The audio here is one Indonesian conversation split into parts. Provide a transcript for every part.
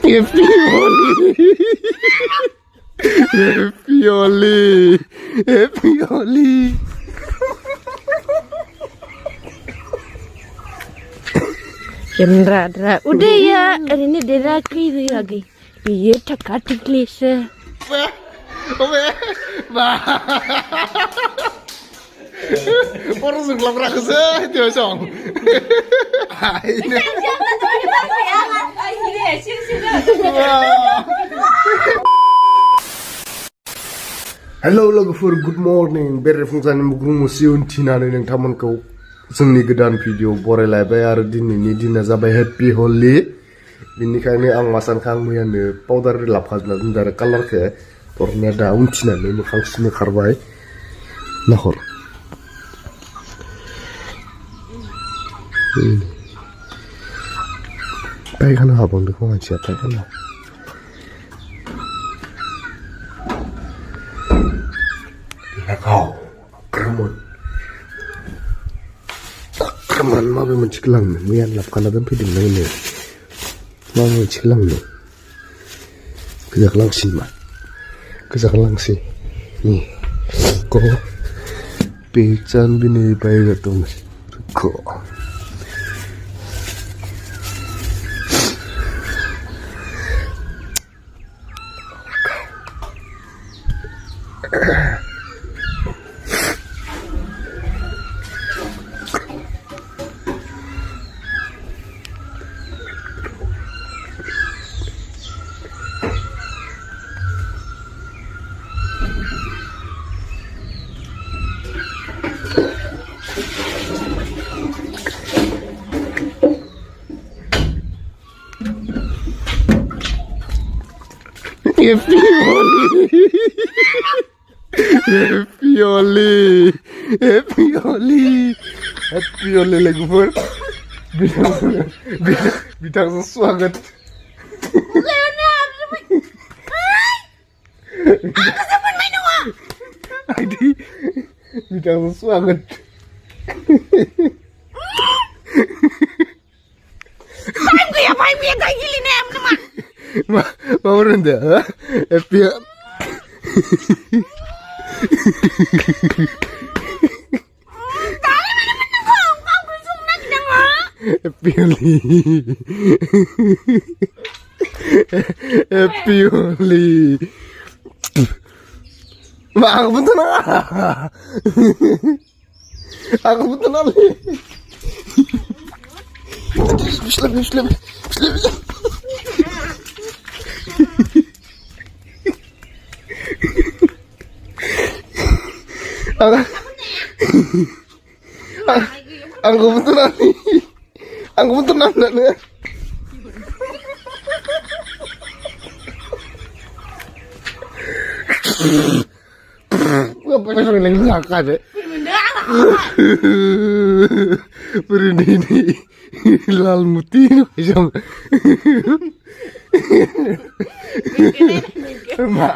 Happy Holi. Happy Holi. Happy Holi. Kendra, udah ya, ini dera kiri lagi. Iya, cakap klise. Orang sengklap raksa itu song. Hello logoफोर, good morning. बेरेफुंजानि मुग्रुमुसि उनथिनानै नोंथांमोनखौ जोंनि गोदान भिडिअ बरायलायबाय आरो दिनैनि दिना जाबाय हेपि हलि। बिनिखायनो आं मा सानखो आं मैयानो पाउडार लाफाजोबना दोनदों आरो कालारखौ बरनाया दा उनथिनानै मोखां सुनो खारबाय। नाहर पायखाना हाबावदों खोमा मानसिया पायखाना। Kau Kerman mabe menciklang mian lap kana dan piding na ini mabe menciklang ni kejak langsin mah kejak langsi ni ko pecan bini bayi gatung ko Happy Holi. Happy Holi. Happy Holi. Happy Holi logoफोर. Bidang sesuatu. Aku sebut main doang. Adi bidang sesuatu. Paim ya kayak gini nih teman. Mau rendah, happy. Happy Holi. Happy Holi. Mak aku betul nak. Aku betul nak. Bismillah. Aku betul nanti. Aku betul nanti. Apa yang orang lain lakukan? Berini lal muti macam. Mak.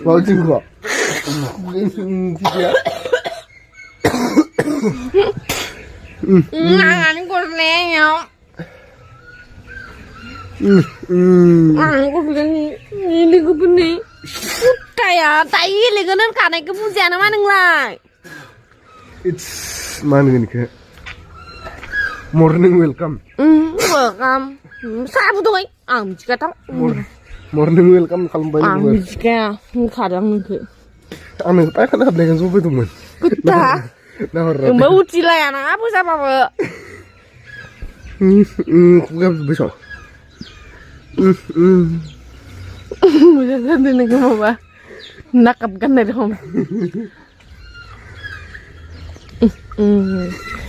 Mau juga. Ngan kurlenya. Aku bilang ini gue benih. Kayak tai leganan karena kepujian nama nenglai. It's mana ni ke? Morning welcome. Welcome. Saya butuh jika tahu. Morning welcome kalau banyak. Jika kadang ke. Anu, apa kan ada yang sobat teman? Kita. Mbak uci lah ya, apa siapa mbak? Bukan besok. Bisa nanti nih kamu mbak. Nakap kan dari home.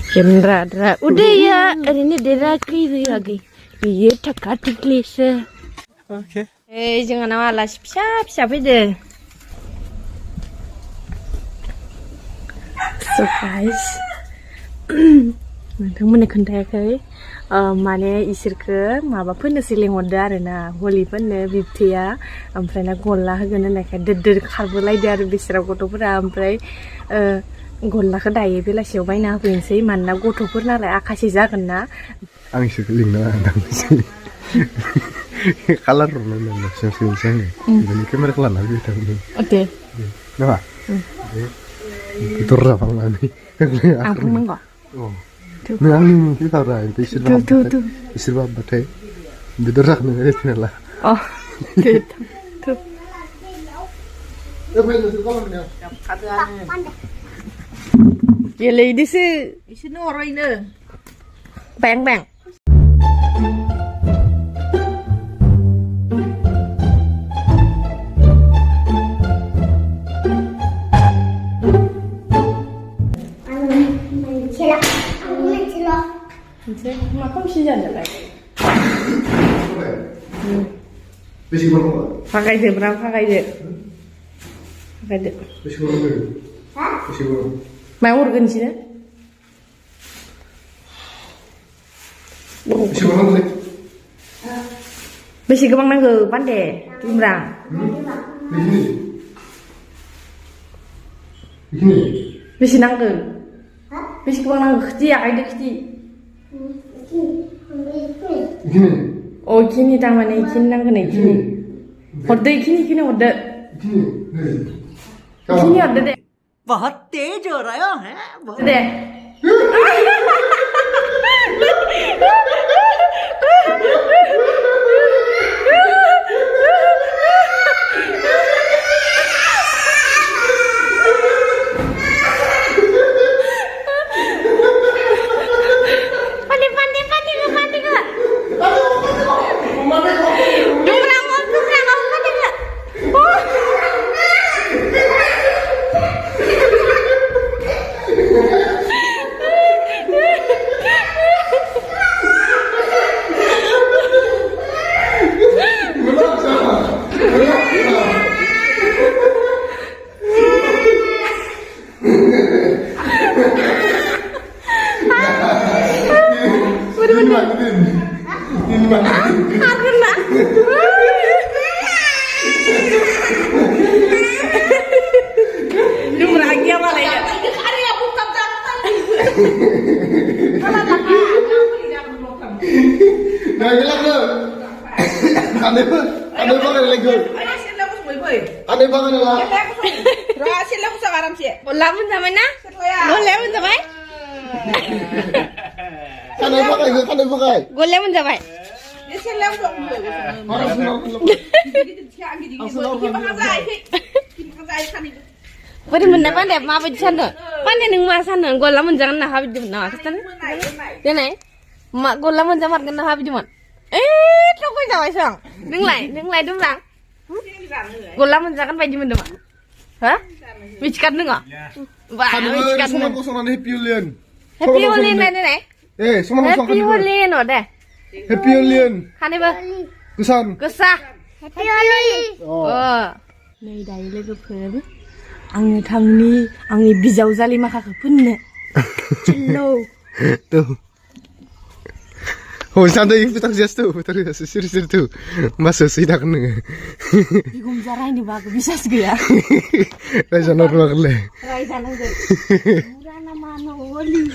Kendra, udah ya, ini dera kiri lagi. Iya, cakap klise. Oke. Jangan awal siap deh. Surprise. नोंथांमोननो खोन्थायाखै माने इसोरखो माबाफोरनोसो लिंहरदो आरोना हलिफोरनो बिबथैया ओमफ्राय ना गल्ला होगोन होननायखाय दोर खारबोलायदो आरो बिसोरा गथ'फोरा ओमफ्राय गल्लाखौ दायो बेलासियाव बायना होफैनोसै मानोना गथ'फोर नालाय आखासे जागोन ना आं इसोरखौ लिंना थांनोसै कालार रंनाय नालाय सोंसै आङो बेनि केमेराखौ लाना फैबाय थागोन दे नामा दरजा फांनानै आं बुंनांगौ नों आंनि मुंखौ गारा इसोरबा हाबबाथाय बे दरजाखौ नोङो रेटि नाला अ दे गेलेयदोसो इसोरनो हरबायनो बें बें मोनसे मा खोमसि जादोंलाय फागायदोब्रा फागायदो मायाव हरगोन इसोरो बेसे गोबां नांगौ बान्दे दुमब्रां बेसे नांगौ बेसे गोबां नांगौ खिथि आखायदो खिथि अ इखिनि थारमाने इखिनि नांगोन इखिनि हरदो इखिनि हरदो इखिनि हरदो दे बहुत तेज हो रहा है दे Gula menjamai na? Gula menjamai? Gula menjamai? Beri mana pandai, ma beri sana. Pandai neng ma sana, gula menjangan nah habis dimana? Kesana? Dia naik, ma gula menjamar kena habis dimana? Lo kau jawab sang, neng lai dum sang. Gula menjangan baju mana? Hah? Bicara nengah? Wah, bicara nengah. Kosongan Happy Holian. Happy Holian mana ni? Happy Holian ada. Happy Holian. Kane ba? Kusan. Kusah. Happy Holian. Oh. Nei dah ini lepas Angin tamni, angin bijau zali makak pun ne. Cello. Tu. Oh, sana ini putar jas tu, sir tu. Masuk sih dah kena. Igum jarai ni bagus bisa segera. Raja normal le. Raja nangge. Murana mana wali.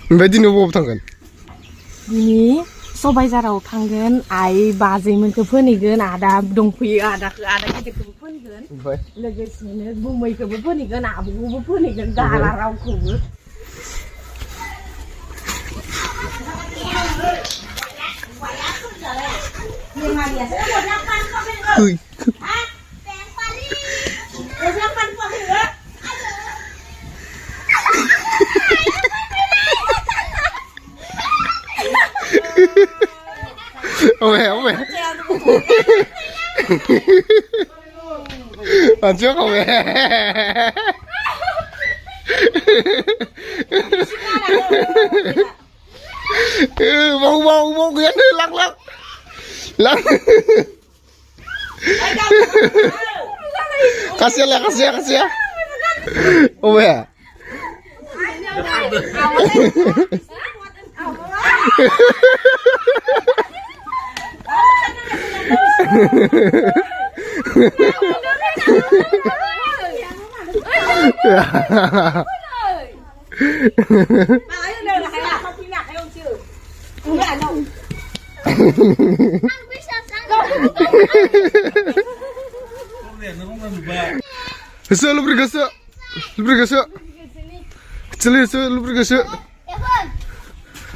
Bedi ni bawa tangkan. Ini सबाय जाराव थांगोन आइ बाजैमोनखौ फोनिगोन आदा दंफैयो आदाखौ आदा गिदिरखौबो फोनिगोन लोगोसेनो बुमैखौबो फोनिगोन आब'खौबो फोनिगोन गाला रावखौबो Ông mẹ Lần trước ông mẹ Bông Nguyễn lắc Kasih Ông mẹ ai đều là hay là không phim nhạc hay không chứ không phải đâu Kesel lu beri kesel. Lu beri kesel. Kesel lu beri kesel.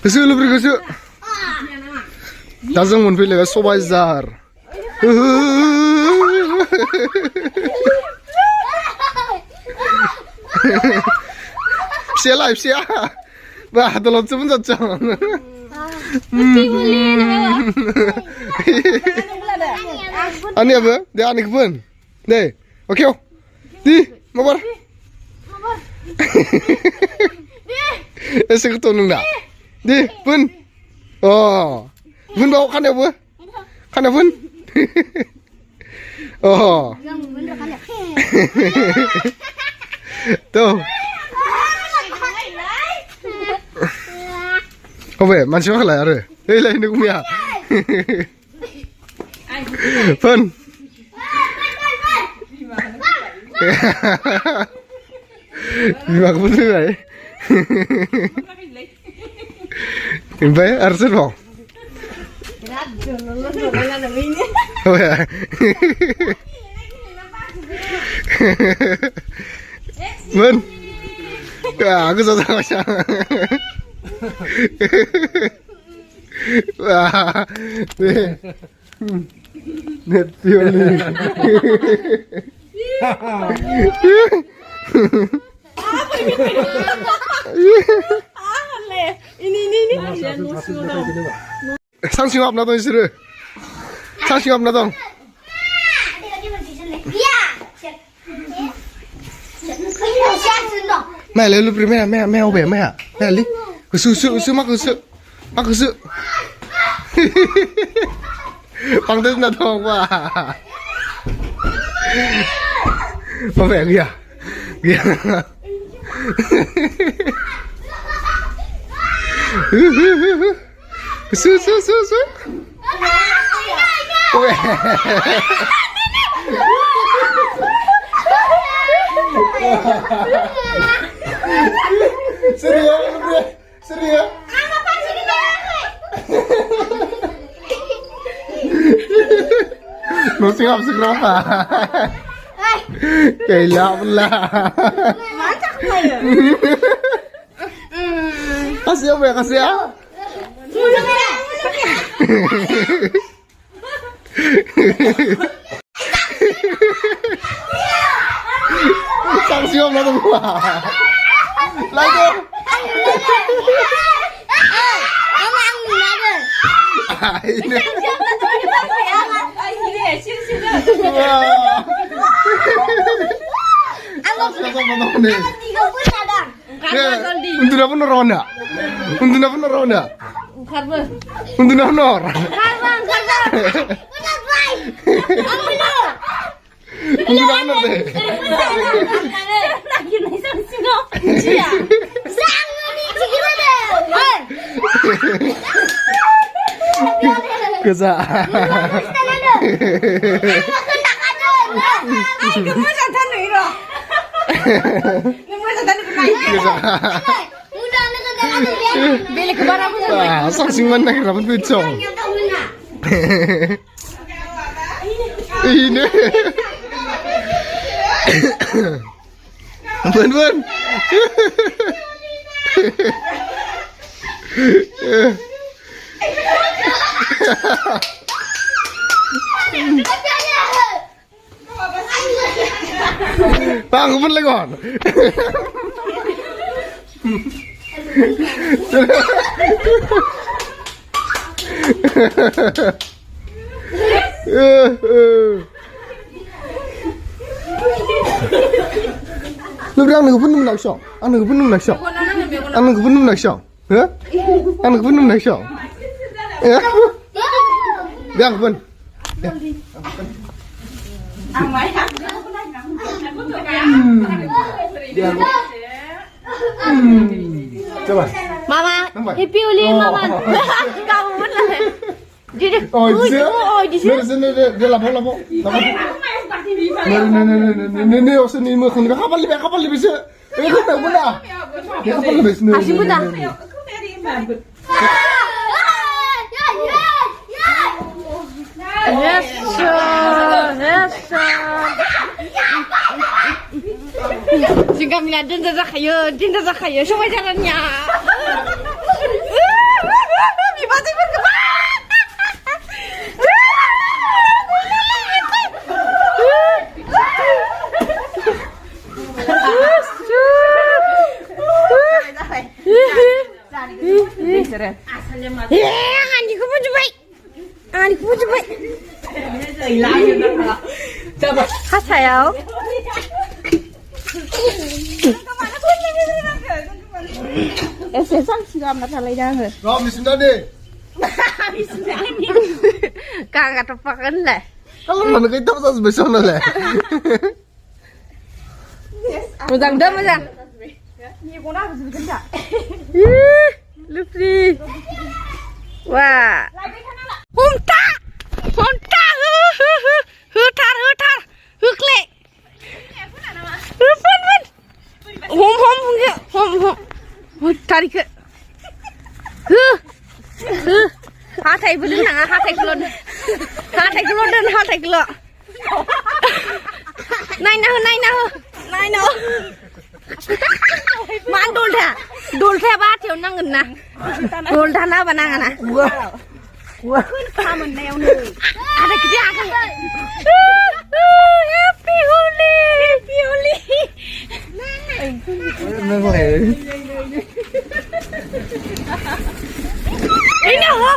Kesel lu beri kesel. दा जों मोनफैलायबाय सबाय जार फिसालाय फिसाया बा दलदसो मोनजादों आंनियाबो दे आंनिखौ बोन दे अके दि माबार एसे गोथाव नोंना दे बोन अ Vun bawa kan ya bu? Kan ya Vun? Oh. Tuh. Không phải, mang cho lại rồi. Đây là nước mía. Vun. Đi vào cái Vun thứ này. Tìm thấy, ăn rất vào. Oh ya. Vân. À, cứ sao sao. À. Nét tiêu đi. Ini. 상심 없나 돈 싫어. 상심 없나 돈. Mẹ lấy lúc mẹ ô bể mẹ lý cứ sư mắc cứ sự bằng tên là thong quá có vẻ kìa Su. Ôi. Serius. Apa sih ini? Masih ngap seberapa? Kayak lah. Macam mana? Kasih apa ya kasih ya? Sanksi om lalu gua. Lagi. Ini. Untuk apa neronda? Untuk apa neronda? Untuk apa nor? Untuk apa nor deh? Lagi nih sanksinya. Iya. Sangu nih gimana? Kesa. Kamu jangan niru. Kamu jangan niru. Beli ke barang pun. Ah, sanksi mana yang dapat pecong? Ini. Bun. Bang, bun lagi on. Lu bilang nih pun nak syok, anu pun nak syok, anu pun nak syok, hah? Anu pun nak syok, ya? Biang pun. Coba. Mama, happy uli mama. Kamu benar. Jadi, oh di sini dia lapor. Nih, sini kapal lebih bisa. Ikut tak pula. Ya apa lebih senang? Asyik pun dah. Yes, yes. Jika mila dinda zakhayo, semua jalannya. Bibati berkembang. Anjingku pun coba. Hasayo. Sesan siram na thalai dah ke. Ram di sini deh. Kagak tepakan lah. Kalau mana kita pas besok lah. Muzang dah muzang. Ni kau nak betul betul tak? Lupi. Wah. Hunta. Hutar. Hukle. Hum. Tarik ke. Hatai belum nang, hatai kelon. Nai nah. Man dol tha ba theo nang na. Dol tha na ba nang na. Wah. Kamu neo ni. Ada kerja kan. Happy Holi. Ini ho.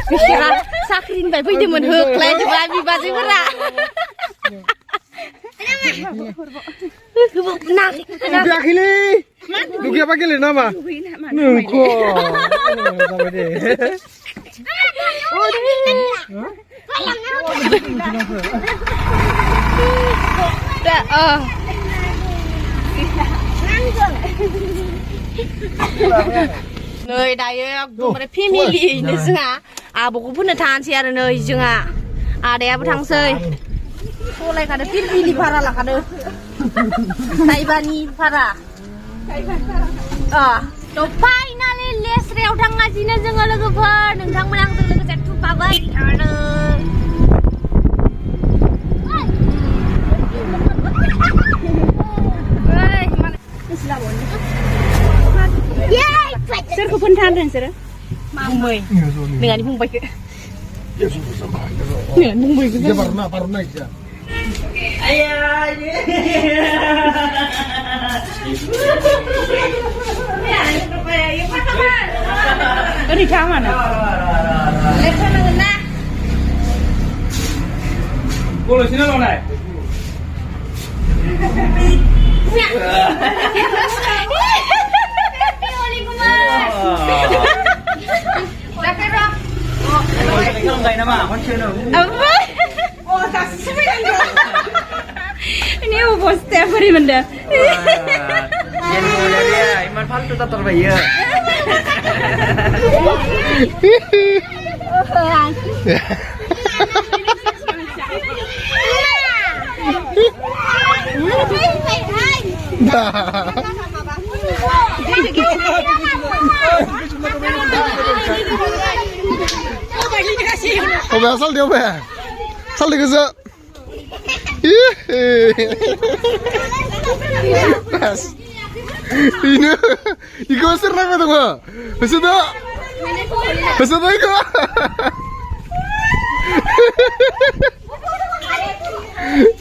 Bisa sakrin bai bai demen huk lai coba bibasi pura. Dugia apa kili nama? Nungko. Sampai deh. Nơi đây cũng là family nữa chứ à. Bố cũng phun than xe rồi nơi chứ à. Đẹp thằng sơi. Cô lại cả family para là cả đời. Taibani para. So finally les reo thang ngasihna जोङो लोगोफोर नोंथांमोनजों लोगोसे थुफाबाय थादों. Sourku pun tandang sir. Mumbai. Dengan Mumbai ke. Dia pernah ya. Ini kawan mana? Lepas mana? Kalau sini lo naik. Oh, tak sebenarnya. Ini bos tiap hari benda. Jadi muda dia, iman palsu tak terbayar. Kau asal dia apa? Asal dia kesel. Pas. Ini, ikut serang apa tu kau? Pasal tu ikut.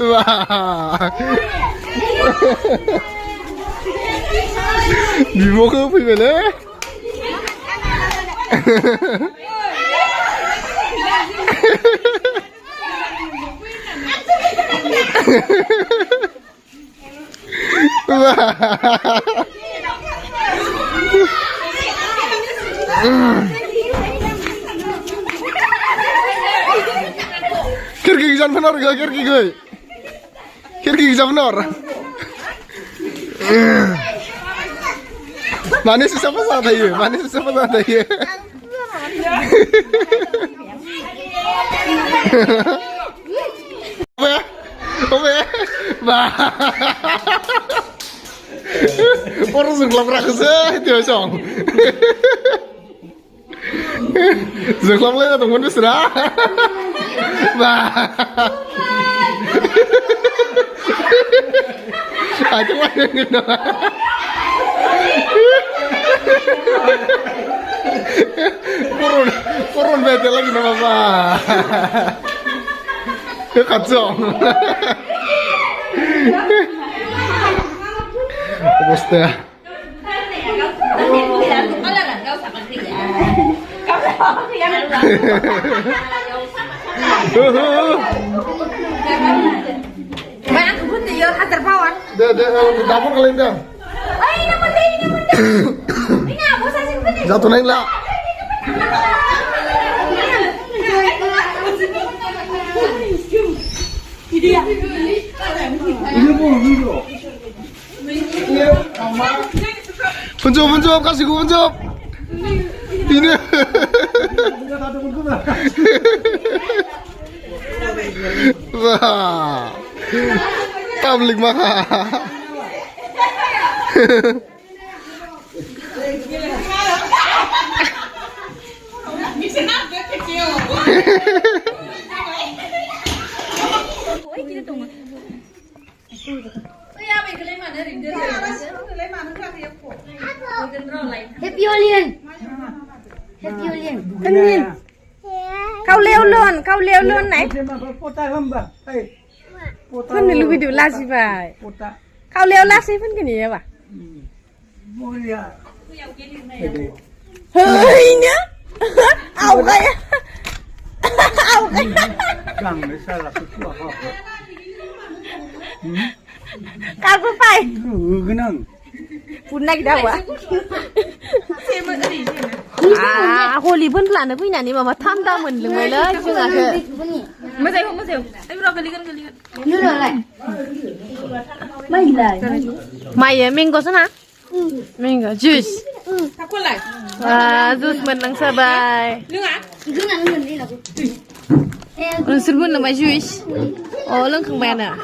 Wah. Bimo kau pergi mana? Kirki jangan benar gak kirki gue. Kirki jangan benar. Manis siapa saat ini? Manis siapa saat ini? be. Bah. Orang zengklap raksa itu song. Zengklap lagi temen tu sudah. Bah. Aja mana gitu. Kurun bete lagi nama Pak. Kacau. Basta. Banyak pun dia hajar bawah. Dapur kalian dah. Ini penting. Ini apa sih penting? Satu naik lah. Pencop, kasih gue pencop. Ini. Wah, tablik maka. Happy Holiday. Happy Holiday. Kenin. Kau leo lon này. Phân này lui điều la gì vậy? Kau leo la gì phân cái gì vậy? Hơi nhá. Ảo cái. Ảo cái. Kau có phải? Phun này đâu ạ? Holy pun pelan tapi nanti mama tham ta mình lưng mày lên chứ nggak ke? Masih. Ayo bro kalikan. Lu lại. Mày lại. Mày mango sana? Mango juice. Aku lại. Juice mình đang sabai. Lu à? Lu nggak ngerti lah. Orang serbun nama juice. Oh, lengkang mana?